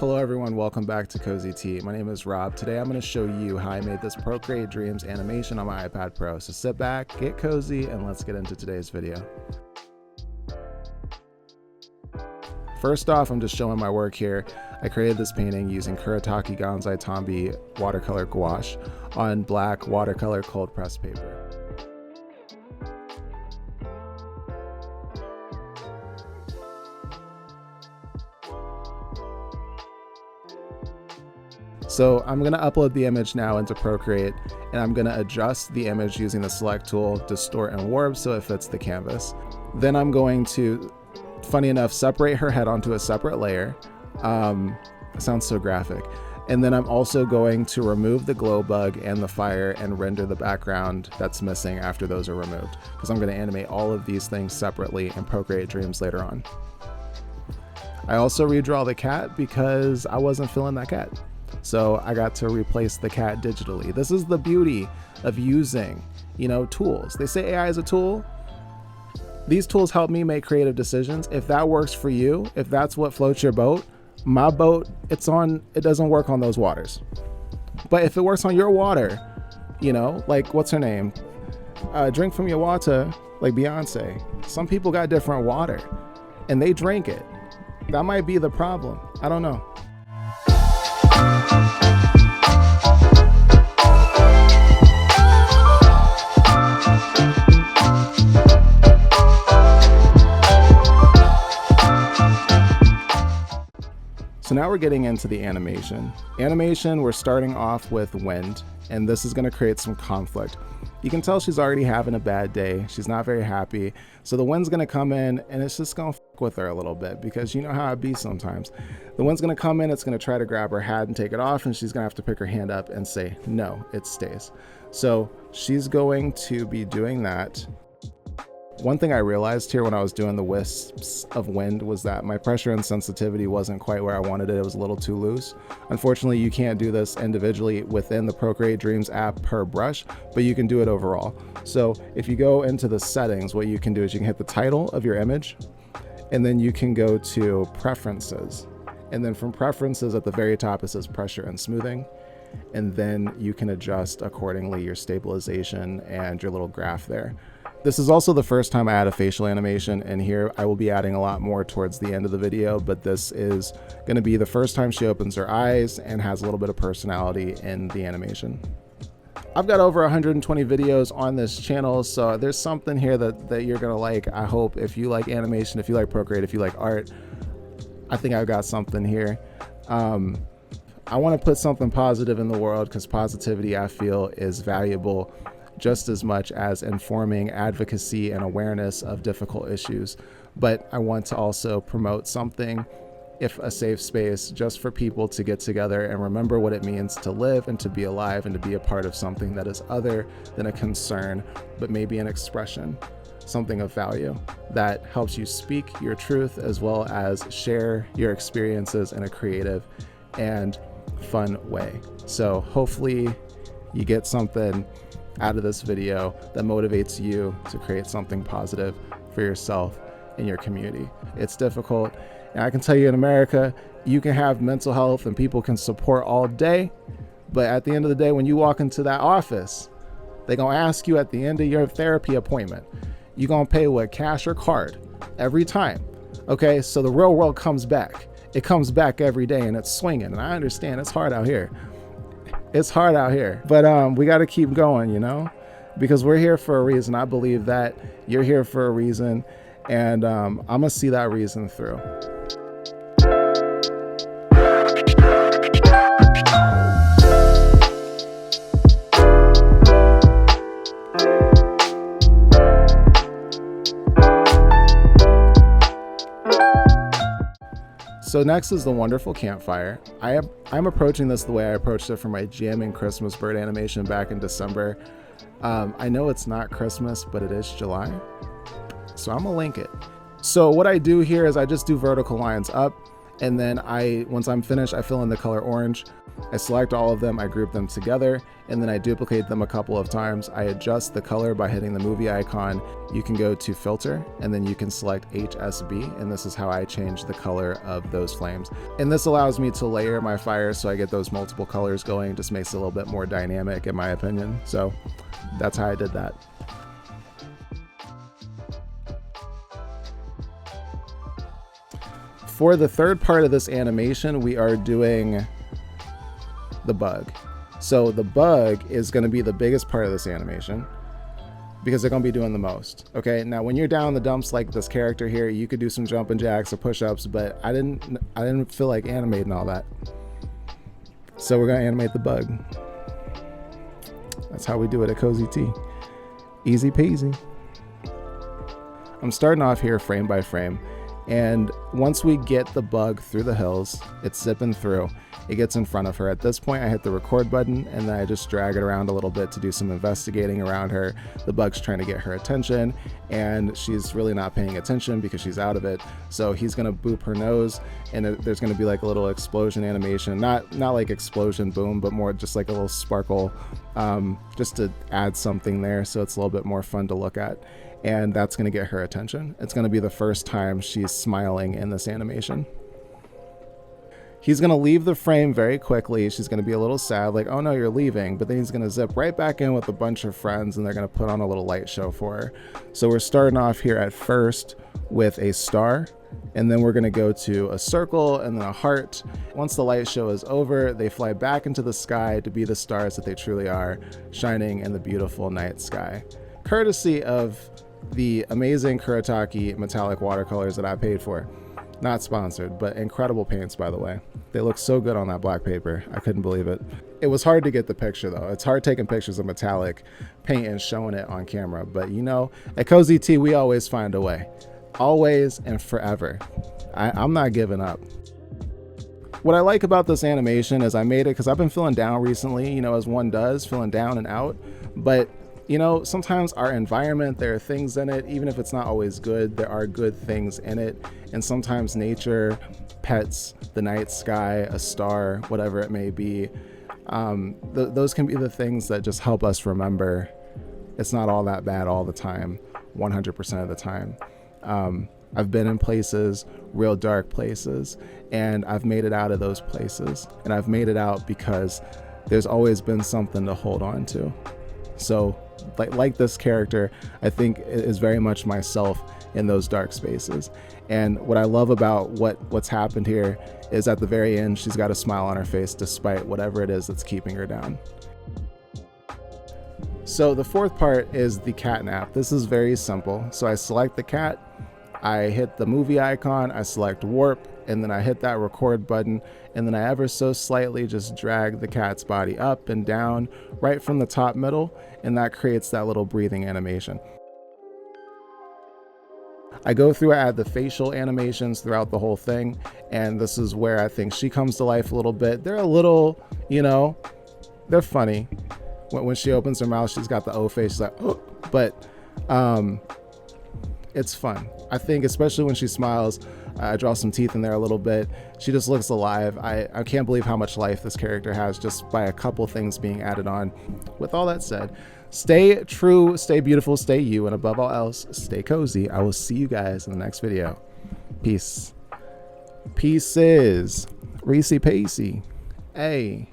Hello everyone, welcome back to Cozy Tea. My name is Rob. Today I'm going to show you how I made this Procreate Dreams animation on my iPad Pro. So sit back, get cozy, and let's get into today's video. First off, I'm just showing my work here. I created this painting using Kuretake Gansai Tambi watercolor gouache on black watercolor cold press paper. So I'm going to upload the image now into Procreate, and I'm going to adjust the image using the select tool, distort and warp so it fits the canvas. Then I'm going to, funny enough, separate her head onto a separate layer. It sounds so graphic. And then I'm also going to remove the glow bug and the fire and render the background that's missing after those are removed, because I'm going to animate all of these things separately in Procreate Dreams later on. I also redraw the cat because I wasn't feeling that cat. So I got to replace the cat digitally. This is the beauty of using, tools. They say AI is a tool. These tools help me make creative decisions. If that works for you, if that's what floats your boat, my boat, it doesn't work on those waters. But if it works on your water, like what's her name? Drink from your water, like Beyonce. Some people got different water and they drink it. That might be the problem. I don't know. So now we're getting into the animation. We're starting off with wind, and this is going to create some conflict. You can tell she's already having a bad day. She's not very happy. So the wind's going to come in, and it's just going to fuck with her a little bit, because you know how it be sometimes. The wind's going to come in, it's going to try to grab her hat and take it off, and she's going to have to pick her hand up and say, no, it stays. So she's going to be doing that. One thing I realized here when I was doing the wisps of wind was that my pressure and sensitivity wasn't quite where I wanted it. It was a little too loose. Unfortunately, you can't do this individually within the Procreate Dreams app per brush, but you can do it overall. So if you go into the settings, what you can do is you can hit the title of your image, and then you can go to preferences. And then from preferences at the very top, it says pressure and smoothing. And then you can adjust accordingly your stabilization and your little graph there. This is also the first time I add a facial animation, and here I will be adding a lot more towards the end of the video, but this is going to be the first time she opens her eyes and has a little bit of personality in the animation. I've got over 120 videos on this channel, so there's something here that you're going to like. I hope if you like animation, if you like Procreate, if you like art, I think I've got something here. I want to put something positive in the world, because positivity, I feel, is valuable just as much as informing advocacy and awareness of difficult issues. But I want to also promote something, if a safe space, just for people to get together and remember what it means to live and to be alive and to be a part of something that is other than a concern, but maybe an expression, something of value that helps you speak your truth as well as share your experiences in a creative and fun way. So hopefully you get something out of this video that motivates you to create something positive for yourself and your community. It's difficult, and I can tell you, in America, you can have mental health and people can support all day, but at the end of the day, when you walk into that office, they're gonna ask you at the end of your therapy appointment, you're gonna pay with cash or card every time. Okay, so the real world comes back. It comes back every day, and it's swinging, and I understand it's hard out here. It's hard out here, but we got to keep going, because we're here for a reason. I believe that you're here for a reason, and I'm gonna see that reason through. So next is the wonderful campfire. I'm approaching this the way I approached it for my jamming Christmas bird animation back in December. I know it's not Christmas, but it is July, so I'm gonna link it. So what I do here is I just do vertical lines up, And then once I'm finished, I fill in the color orange. I select all of them, I group them together, and then I duplicate them a couple of times. I adjust the color by hitting the movie icon. You can go to filter, and then you can select HSB, and this is how I change the color of those flames. And this allows me to layer my fire so I get those multiple colors going. Just makes it a little bit more dynamic in my opinion. So that's how I did that. For the third part of this animation, we are doing the bug. So the bug is going to be the biggest part of this animation because they're going to be doing the most. Okay, now when you're down in the dumps like this character here, you could do some jumping jacks or push-ups, but I didn't feel like animating all that. So we're going to animate the bug. That's how we do it at Cozy Tea. Easy peasy. I'm starting off here frame by frame, and once we get the bug through the hills, it's zipping through. It gets in front of her. At this point, I hit the record button and then I just drag it around a little bit to do some investigating around her. The bug's trying to get her attention and she's really not paying attention because she's out of it. So he's gonna boop her nose and there's gonna be like a little explosion animation. Not like explosion boom, but more just like a little sparkle, just to add something there so it's a little bit more fun to look at. And that's gonna get her attention. It's gonna be the first time she's smiling in this animation. He's going to leave the frame very quickly. She's going to be a little sad, like, oh no, you're leaving. But then he's going to zip right back in with a bunch of friends and they're going to put on a little light show for her. So we're starting off here at first with a star, and then we're going to go to a circle and then a heart. Once the light show is over, they fly back into the sky to be the stars that they truly are, shining in the beautiful night sky. Courtesy of the amazing Kuretake metallic watercolors that I paid for. Not sponsored, but incredible paints, by the way. They look so good on that black paper. I couldn't believe it. It was hard to get the picture though. It's hard taking pictures of metallic paint and showing it on camera. But you know, at Cozy Tea, we always find a way. Always and forever. I'm not giving up. What I like about this animation is I made it because I've been feeling down recently, you know, as one does, feeling down and out. But you know, sometimes our environment, there are things in it, even if it's not always good, there are good things in it. And sometimes nature, pets, the night sky, a star, whatever it may be, those can be the things that just help us remember it's not all that bad all the time, 100% of the time. I've been in places, real dark places, and I've made it out of those places. And I've made it out because there's always been something to hold on to. So like this character, I think is very much myself in those dark spaces. And what I love about what's happened here is at the very end, she's got a smile on her face despite whatever it is that's keeping her down. So the fourth part is the cat nap. This is very simple. So I select the cat, I hit the movie icon, I select warp, and then I hit that record button, and then I ever so slightly just drag the cat's body up and down right from the top middle, and that creates that little breathing animation. I go through, I add the facial animations throughout the whole thing, and this is where I think she comes to life a little bit. They're a little, you know, they're funny. When she opens her mouth, she's got the O face, she's like, oh, but it's fun. I think especially when she smiles, I draw some teeth in there a little bit. She just looks alive. I can't believe how much life this character has just by a couple things being added on. With all that said, stay true, stay beautiful, stay you, and above all else, stay cozy. I will see you guys in the next video. Peace. Pieces. Reese Pacey. Hey.